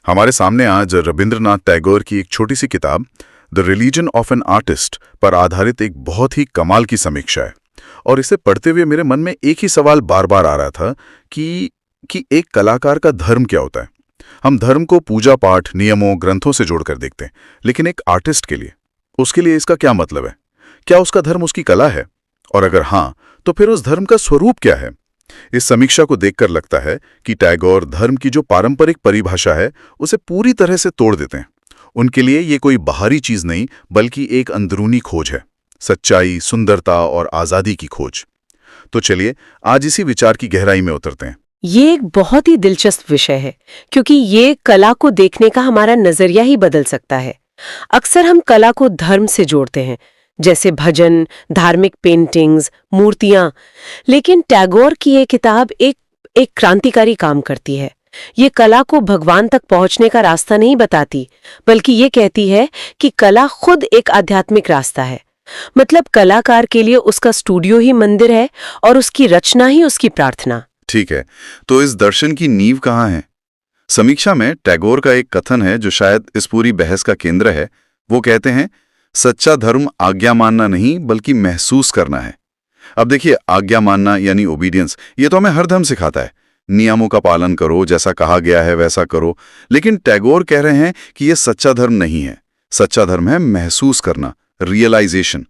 हमारे सामने आज रविंद्रनाथ टैगोर की एक छोटी सी किताब the religion of an artist पर आधारित एक बहुत ही कमाल की समीक्षा है। और इसे पढ़ते हुए मेरे मन में एक ही सवाल बार बार आ रहा था कि एक कलाकार का धर्म क्या होता है। हम धर्म को पूजा पाठ, नियमों, ग्रंथों से जोड़कर देखते हैं, लेकिन एक आर्टिस्ट के लिए, उसके लिए इसका क्या मतलब है? क्या उसका धर्म उसकी कला है? और अगर हाँ, तो फिर उस धर्म का स्वरूप क्या है? इस समीक्षा को देखकर लगता है कि टैगोर धर्म की जो पारंपरिक परिभाषा है उसे पूरी तरह से तोड़ देते हैं। उनके लिए ये कोई बाहरी चीज नहीं, बल्कि एक अंदरूनी खोज है, सच्चाई, सुंदरता और आजादी की खोज। तो चलिए आज इसी विचार की गहराई में उतरते हैं। ये एक बहुत ही दिलचस्प विषय है, क्योंकि ये कला को देखने का हमारा नजरिया ही बदल सकता है। अक्सर हम कला को धर्म से जोड़ते हैं, जैसे भजन, धार्मिक पेंटिंग्स, मूर्तियां। लेकिन टैगोर की ये किताब एक क्रांतिकारी काम करती है। ये कला को भगवान तक पहुंचने का रास्ता नहीं बताती, बल्कि ये कहती है कि कला खुद एक आध्यात्मिक रास्ता है। मतलब कलाकार के लिए उसका स्टूडियो ही मंदिर है और उसकी रचना ही उसकी प्रार्थना। ठीक है, तो इस दर्शन की नींव कहाँ है? समीक्षा में टैगोर का एक कथन है जो शायद इस पूरी बहस का केंद्र है। वो कहते हैं, सच्चा धर्म आज्ञा मानना नहीं बल्कि महसूस करना है। अब देखिए, आज्ञा मानना यानी ओबीडियंस, ये तो हमें हर धर्म सिखाता है, नियमों का पालन करो, जैसा कहा गया है वैसा करो। लेकिन टैगोर कह रहे हैं कि ये सच्चा धर्म नहीं है। सच्चा धर्म है महसूस करना, रियलाइजेशन।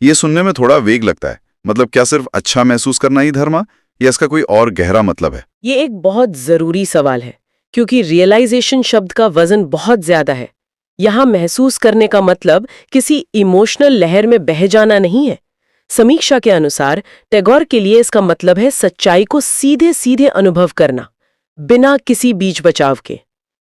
ये सुनने में थोड़ा वेग लगता है। मतलब क्या सिर्फ अच्छा महसूस करना ही धर्म है, या इसका कोई और गहरा मतलब है? ये एक बहुत जरूरी सवाल है, क्योंकि रियलाइजेशन शब्द का वजन बहुत ज्यादा है। यहाँ महसूस करने का मतलब किसी इमोशनल लहर में बह जाना नहीं है। समीक्षा के अनुसार टैगोर के लिए इसका मतलब है सच्चाई को सीधे सीधे अनुभव करना, बिना किसी बीच बचाव के।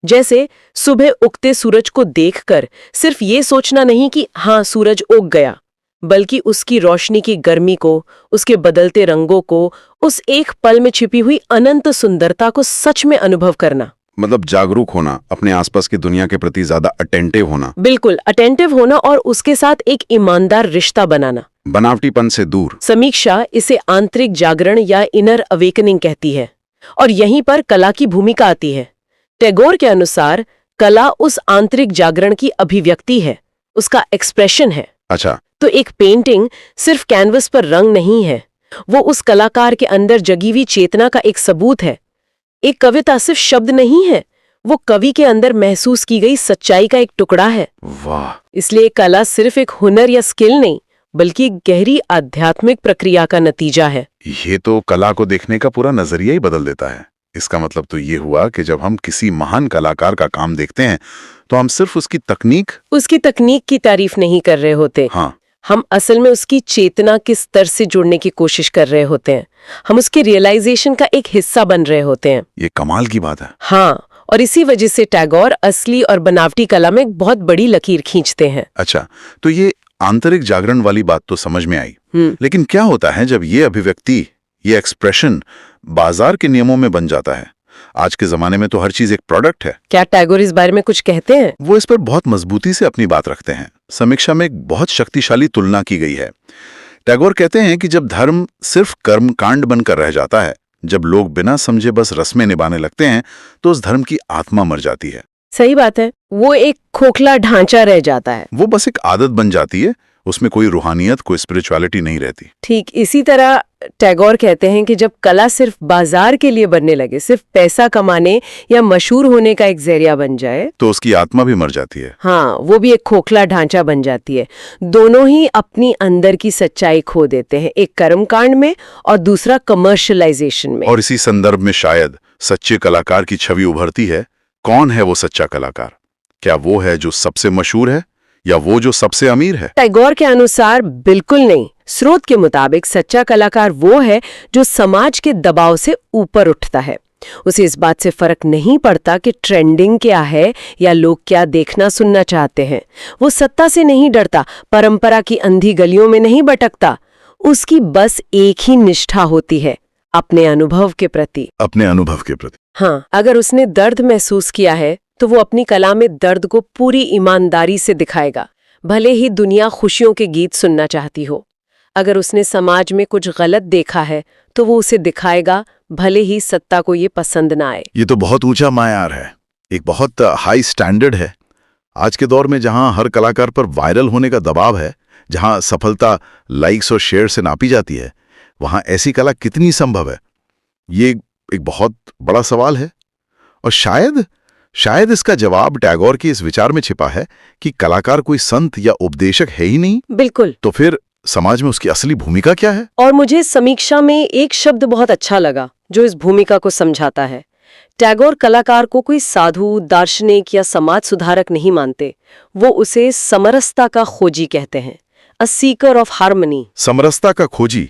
जैसे सुबह उगते सूरज को देखकर सिर्फ ये सोचना नहीं कि हाँ सूरज उग गया, बल्कि उसकी रोशनी की गर्मी को, उसके बदलते रंगों को, उस एक पल में छिपी हुई अनंत सुंदरता को सच में अनुभव करना। मतलब जागरूक होना, अपने आसपास की दुनिया के प्रति ज्यादा अटेंटिव होना। बिल्कुल, अटेंटिव होना और उसके साथ एक ईमानदार रिश्ता बनाना, बनावटीपन से दूर। समीक्षा इसे आंतरिक जागरण या इनर अवेकनिंग कहती है, और यहीं पर कला की भूमिका आती है। टैगोर के अनुसार कला उस आंतरिक जागरण की अभिव्यक्ति है, उसका एक्सप्रेशन है। अच्छा, तो एक पेंटिंग सिर्फ कैनवस पर रंग नहीं है, वो उस कलाकार के अंदर जगी हुई चेतना का एक सबूत है। एक कविता सिर्फ शब्द नहीं है, वो कवि के अंदर महसूस की गई सच्चाई का एक टुकड़ा है। वाह! इसलिए कला सिर्फ एक हुनर या स्किल नहीं, बल्कि एक गहरी आध्यात्मिक प्रक्रिया का नतीजा है। ये तो कला को देखने का पूरा नजरिया ही बदल देता है। इसका मतलब तो ये हुआ कि जब हम किसी महान कलाकार का काम देखते हैं तो हम सिर्फ उसकी तकनीक की तारीफ नहीं कर रहे होते। हाँ, हम असल में उसकी चेतना के स्तर से जुड़ने की कोशिश कर रहे होते हैं। हम उसके रियलाइजेशन का एक हिस्सा बन रहे होते हैं। ये कमाल की बात है। हाँ, और इसी वजह से टैगोर असली और बनावटी कला में एक बहुत बड़ी लकीर खींचते हैं। अच्छा, तो ये आंतरिक जागरण वाली बात तो समझ में आई, लेकिन क्या होता है जब ये अभिव्यक्ति, ये एक्सप्रेशन बाजार के नियमों में बन जाता है? आज के जमाने में तो हर चीज एक प्रोडक्ट है। क्या टैगोर इस बारे में कुछ कहते हैं? वो इस पर बहुत मजबूती से अपनी बात रखते हैं। समीक्षा में एक बहुत शक्तिशाली तुलना की गई है। टैगोर कहते हैं कि जब धर्म सिर्फ कर्मकांड बनकर रह जाता है, जब लोग बिना समझे बस रस्में निभाने लगते हैं, तो उस धर्म की आत्मा मर जाती है। सही बात है, वो एक खोखला ढांचा रह जाता है। वो बस एक आदत बन जाती है, उसमें कोई रूहानियत, कोई स्पिरिचुअलिटी नहीं रहती। ठीक इसी तरह टैगोर कहते हैं कि जब कला सिर्फ बाजार के लिए बनने लगे, सिर्फ पैसा कमाने या मशहूर होने का एक जरिया बन जाए, तो उसकी आत्मा भी मर जाती है। हाँ, वो भी एक खोखला ढांचा बन जाती है। दोनों ही अपनी अंदर की सच्चाई खो देते हैं, एक कर्मकांड में और दूसरा कमर्शियलाइजेशन में। और इसी संदर्भ में शायद सच्चे कलाकार की छवि उभरती है। कौन है वो सच्चा कलाकार? क्या वो है जो सबसे मशहूर है, या वो जो सबसे अमीर है? टैगोर के अनुसार बिल्कुल नहीं। स्रोत के मुताबिक सच्चा कलाकार वो है जो समाज के दबाव से ऊपर उठता है। उसे इस बात से फर्क नहीं पड़ता कि ट्रेंडिंग क्या है या लोग क्या देखना सुनना चाहते हैं। वो सत्ता से नहीं डरता, परंपरा की अंधी गलियों में नहीं भटकता। उसकी बस एक ही निष्ठा होती है, अपने अनुभव के प्रति। हाँ, अगर उसने दर्द महसूस किया है तो वो अपनी कला में दर्द को पूरी ईमानदारी से दिखाएगा, भले ही दुनिया खुशियों के गीत सुनना चाहती हो। अगर उसने समाज में कुछ गलत देखा है तो वो उसे दिखाएगा, भले ही सत्ता को ये पसंद ना आए। ये तो बहुत ऊंचा मायार है, एक बहुत हाई स्टैंडर्ड है। आज के दौर में जहां हर कलाकार पर वायरल होने का दबाव है, जहां सफलता लाइक्स और शेयर से नापी जाती है, वहां ऐसी कला कितनी संभव है? ये एक बहुत बड़ा सवाल है। और शायद इसका जवाब टैगोर के इस विचार में छिपा है कि कलाकार कोई संत या उपदेशक है ही नहीं। बिल्कुल। तो फिर समाज में उसकी असली भूमिका क्या है? और मुझे समीक्षा में एक शब्द बहुत अच्छा लगा जो इस भूमिका को समझाता है। टैगोर कलाकार को कोई साधु, दार्शनिक या समाज सुधारक नहीं मानते। वो उसे समरसता का खोजी कहते हैं, अ सीकर ऑफ हार्मनी। समरसता का खोजी,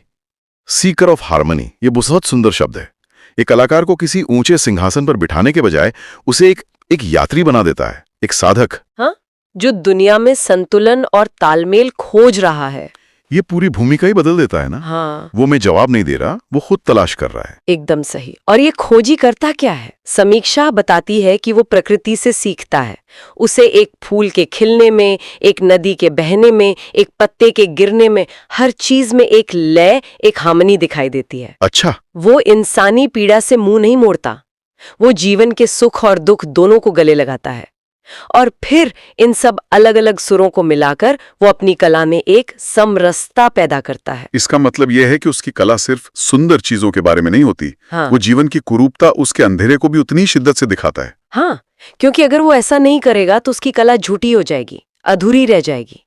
सीकर ऑफ हार्मनी, ये बहुत सुंदर शब्द है। एक कलाकार को किसी ऊंचे सिंहासन पर बिठाने के बजाय उसे एक यात्री बना देता है, एक साधक। हाँ, जो दुनिया में संतुलन और तालमेल खोज रहा है। ये पूरी भूमिका ही बदल देता है ना। हाँ, वो मैं जवाब नहीं दे रहा, वो खुद तलाश कर रहा है। एकदम सही। और ये खोजी करता क्या है? समीक्षा बताती है कि वो प्रकृति से सीखता है। उसे एक फूल के खिलने में, एक नदी के बहने में, एक पत्ते के गिरने में, हर चीज में एक लय, एक हार्मनी दिखाई देती है। अच्छा। वो इंसानी पीड़ा से मुंह नहीं मोड़ता। वो जीवन के सुख और दुख दोनों को गले लगाता है। और फिर इन सब अलग अलग सुरों को मिलाकर वो अपनी कला में एक समरसता पैदा करता है। इसका मतलब यह है कि उसकी कला सिर्फ सुंदर चीजों के बारे में नहीं होती। हाँ। वो जीवन की कुरूपता, उसके अंधेरे को भी उतनी शिद्दत से दिखाता है। हाँ, क्योंकि अगर वो ऐसा नहीं करेगा तो उसकी कला झूठी हो जाएगी, अधूरी रह जाएगी।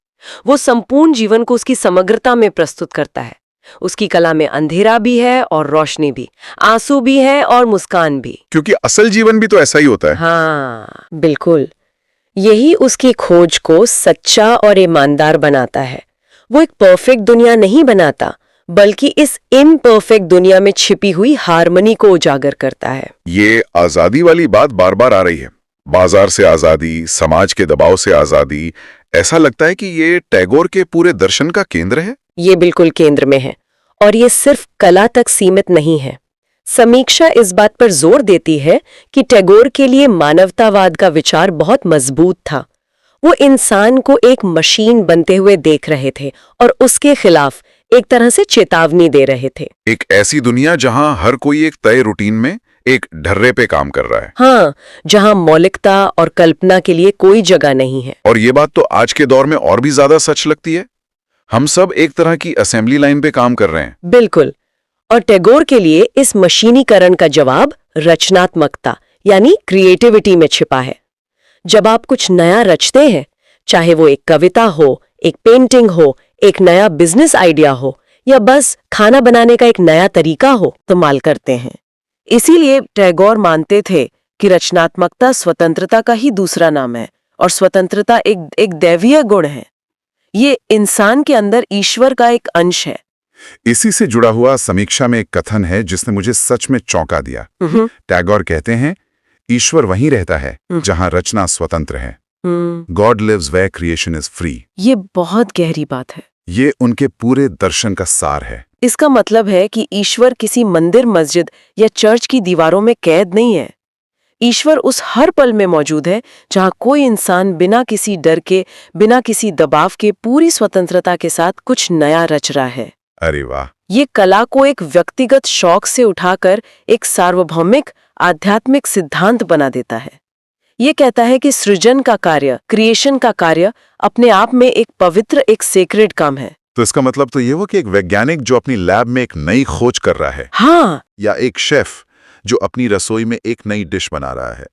वो संपूर्ण जीवन को उसकी समग्रता में प्रस्तुत करता है। उसकी कला में अंधेरा भी है और रोशनी भी, आंसू भी है और मुस्कान भी। क्योंकि असल जीवन भी तो ऐसा ही होता है। हाँ, बिल्कुल। यही उसकी खोज को सच्चा और ईमानदार बनाता है। वो एक परफेक्ट दुनिया नहीं बनाता, बल्कि इस इम्परफेक्ट दुनिया में छिपी हुई हार्मनी को उजागर करता है। ये आजादी वाली बात बार बार आ रही है। बाजार से आजादी, समाज के दबाव से आजादी। ऐसा लगता है कि ये टैगोर के पूरे दर्शन का केंद्र है। ये बिल्कुल केंद्र में है। और ये सिर्फ कला तक सीमित नहीं है। समीक्षा इस बात पर जोर देती है कि टैगोर के लिए मानवतावाद का विचार बहुत मजबूत था। वो इंसान को एक मशीन बनते हुए देख रहे थे और उसके खिलाफ एक तरह से चेतावनी दे रहे थे। एक ऐसी दुनिया जहां हर कोई एक तय रूटीन में, एक ढर्रे पे काम कर रहा है। हाँ, जहां मौलिकता और कल्पना के लिए कोई जगह नहीं है। और ये बात तो आज के दौर में और भी ज्यादा सच लगती है। हम सब एक तरह की असेंबली लाइन पे काम कर रहे हैं। बिल्कुल। और टैगोर के लिए इस मशीनीकरण का जवाब रचनात्मकता यानी क्रिएटिविटी में छिपा है। जब आप कुछ नया रचते हैं, चाहे वो एक कविता हो, एक पेंटिंग हो, एक नया बिजनेस आइडिया हो या बस खाना बनाने का एक नया तरीका हो, इस्तेमाल करते हैं। इसीलिए टैगोर मानते थे कि रचनात्मकता स्वतंत्रता का ही दूसरा नाम है और स्वतंत्रता एक दैवीय गुण है। ये इंसान के अंदर ईश्वर का एक अंश है। इसी से जुड़ा हुआ समीक्षा में एक कथन है जिसने मुझे सच में चौंका दिया। टैगोर कहते हैं, ईश्वर वहीं रहता है जहां रचना स्वतंत्र है। God lives where creation is free. ये बहुत गहरी बात है। ये उनके पूरे दर्शन का सार है। इसका मतलब है कि ईश्वर किसी मंदिर, मस्जिद या चर्च की दीवारों में कैद नहीं है। ईश्वर उस हर पल में मौजूद है जहां कोई इंसान बिना किसी डर के, बिना किसी दबाव के पूरी स्वतंत्रता के साथ कुछ नया रच रहा है। अरे वाह! ये कला को एक व्यक्तिगत शौक से उठाकर एक सार्वभौमिक आध्यात्मिक सिद्धांत बना देता है। ये कहता है कि सृजन का कार्य, क्रिएशन का कार्य अपने आप में एक पवित्र, एक सेक्रेड काम है। तो इसका मतलब तो ये हुआ कि एक वैज्ञानिक जो अपनी लैब में एक नई खोज कर रहा है, हाँ, या एक शेफ जो अपनी रसोई में एक नई डिश बना रहा है,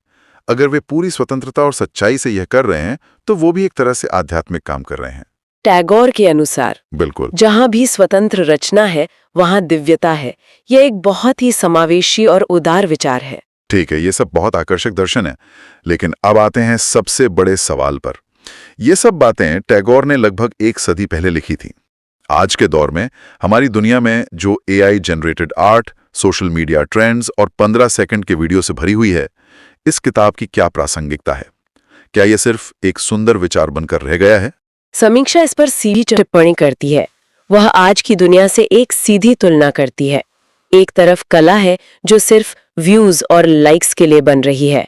अगर वे पूरी स्वतंत्रता और सच्चाई से यह कर रहे हैं तो वो भी एक तरह से आध्यात्मिक काम कर रहे हैं। टैगोर के अनुसार बिल्कुल, जहां भी स्वतंत्र रचना है वहां दिव्यता है। यह एक बहुत ही समावेशी और उदार विचार है। ठीक है, ये सब बहुत आकर्षक दर्शन है, लेकिन अब आते हैं सबसे बड़े सवाल पर। ये सब बातें टैगोर ने लगभग एक सदी पहले लिखी थी। आज के दौर में हमारी दुनिया में जो AI generated art, social media trends और 15 सेकंड के वीडियो से भरी हुई है, इस किताब की क्या प्रासंगिकता है? क्या यह सिर्फ एक सुंदर विचार बनकर रह गया है? समीक्षा इस पर सीधी टिप्पणी करती है। वह आज की दुनिया से एक सीधी तुलना करती है। एक तरफ कला है जो सिर्फ व्यूज और लाइक्स के लिए बन रही है।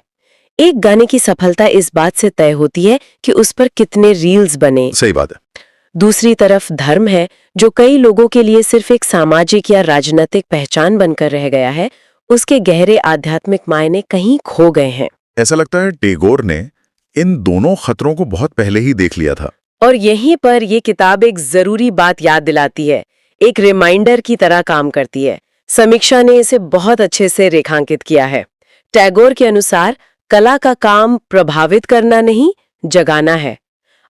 एक गाने की सफलता इस बात से तय होती है कि उस पर कितने रील्स बने। सही बात है। दूसरी तरफ धर्म है जो कई लोगों के लिए सिर्फ एक सामाजिक या राजनीतिक पहचान बनकर रह गया है। उसके गहरे आध्यात्मिक मायने कहीं खो गए हैं। ऐसा लगता है टैगोर ने इन दोनों खतरों को बहुत पहले ही देख लिया था। और यहीं पर ये किताब एक जरूरी बात याद दिलाती है, एक रिमाइंडर की तरह काम करती है। समीक्षा ने इसे बहुत अच्छे से रेखांकित किया है। टैगोर के अनुसार कला का काम प्रभावित करना नहीं, जगाना है।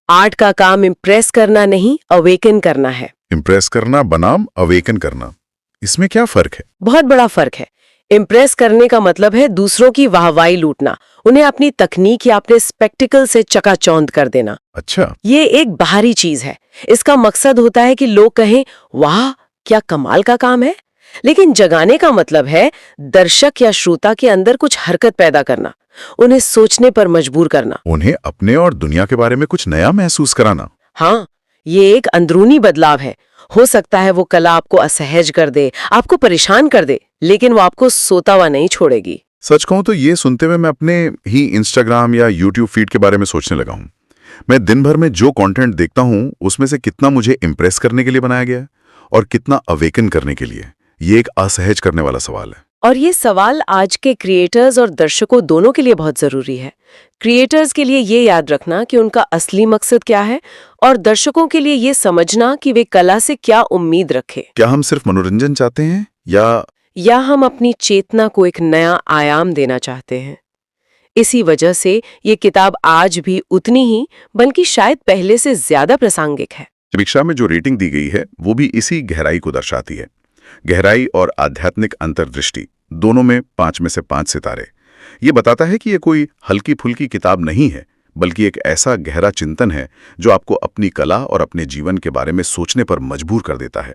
आर्ट का काम इम्प्रेस करना नहीं, अवेकन करना है। इम्प्रेस करना बनाम अवेकन करना, इसमें क्या फर्क है? बहुत बड़ा फर्क है। इम्प्रेस करने का मतलब है दूसरों की वाहवाही लूटना, उन्हें अपनी तकनीक या अपने स्पेक्टिकल से चकाचौंध कर देना। अच्छा, ये एक बाहरी चीज है। इसका मकसद होता है कि लोग कहें, वाह क्या कमाल का काम है। लेकिन जगाने का मतलब है दर्शक या श्रोता के अंदर कुछ हरकत पैदा करना, उन्हें सोचने पर मजबूर करना, उन्हें अपने और दुनिया के बारे में कुछ नया महसूस कराना। हाँ, ये एक अंदरूनी बदलाव है। हो सकता है वो कला आपको असहज कर दे, आपको परेशान कर दे, लेकिन वो आपको सोता हुआ नहीं छोड़ेगी। सच कहूं तो ये सुनते हुए मैं अपने ही इंस्टाग्राम या यूट्यूब फीड के बारे में सोचने लगा हूं। मैं दिन भर में जो कंटेंट देखता हूं उसमें से कितना मुझे इंप्रेस करने के लिए बनाया गया है और कितना अवेकन करने के लिए। ये एक असहज करने वाला सवाल है। और ये सवाल आज के क्रिएटर्स और दर्शकों दोनों के लिए बहुत जरूरी है। क्रिएटर्स के लिए ये याद रखना कि उनका असली मकसद क्या है, और दर्शकों के लिए ये समझना कि वे कला से क्या उम्मीद रखें। क्या हम सिर्फ मनोरंजन चाहते हैं या हम अपनी चेतना को एक नया आयाम देना चाहते हैं। इसी वजह से ये किताब आज भी उतनी ही, बल्कि शायद पहले से ज्यादा प्रासंगिक है। समीक्षा में जो रेटिंग दी गई है वो भी इसी गहराई को दर्शाती है। गहराई और आध्यात्मिक अंतर्दृष्टि दोनों में 5 में से 5 सितारे। ये बताता है कि ये कोई हल्की फुल्की किताब नहीं है, बल्कि एक ऐसा गहरा चिंतन है जो आपको अपनी कला और अपने जीवन के बारे में सोचने पर मजबूर कर देता है।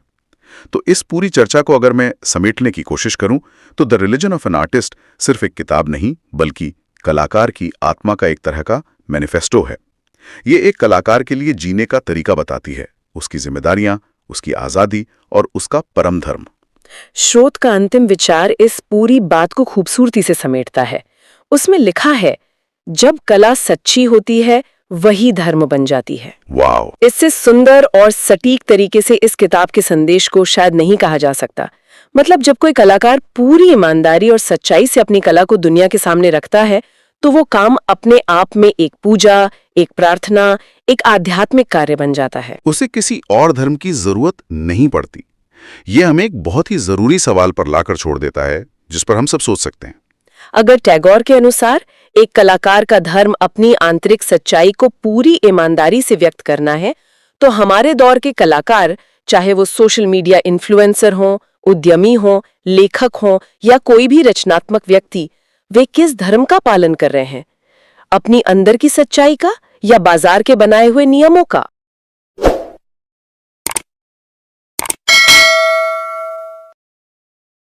तो इस पूरी चर्चा को अगर मैं समेटने की कोशिश करूं तो the religion of an artist सिर्फ एक किताब नहीं, बल्कि कलाकार की आत्मा का एक तरह का मैनिफेस्टो है। ये एक कलाकार के लिए जीने का तरीका बताती है, उसकी जिम्मेदारियां, उसकी आज़ादी और उसका परम धर्म। स्रोत का अंतिम विचार इस पूरी बात को खूबसूरती से समेटता है। उसमें लिखा है, जब कला सच्ची होती है वही धर्म बन जाती है। वाओ! इससे सुंदर और सटीक तरीके से इस किताब के संदेश को शायद नहीं कहा जा सकता। मतलब जब कोई कलाकार पूरी ईमानदारी और सच्चाई से अपनी कला को दुनिया के सामने रखता है, तो वो काम अपने आप में एक पूजा, एक प्रार्थना, एक आध्यात्मिक कार्य बन जाता है। उसे किसी और धर्म की जरूरत नहीं पड़ती। ये हमें एक बहुत ही जरूरी सवाल पर लाकर छोड़ देता है, जिस पर हम सब सोच सकते हैं। अगर टैगोर के अनुसार एक कलाकार का धर्म अपनी आंतरिक सच्चाई को पूरी ईमानदारी से व्यक्त करना है, तो हमारे दौर के कलाकार, चाहे वो सोशल मीडिया इन्फ्लुएंसर हों, उद्यमी हों, लेखक हों या कोई भी रचनात्मक व्यक्ति, वे किस धर्म का पालन कर रहे हैं? अपनी अंदर की सच्चाई का या बाजार के बनाए हुए नियमों का?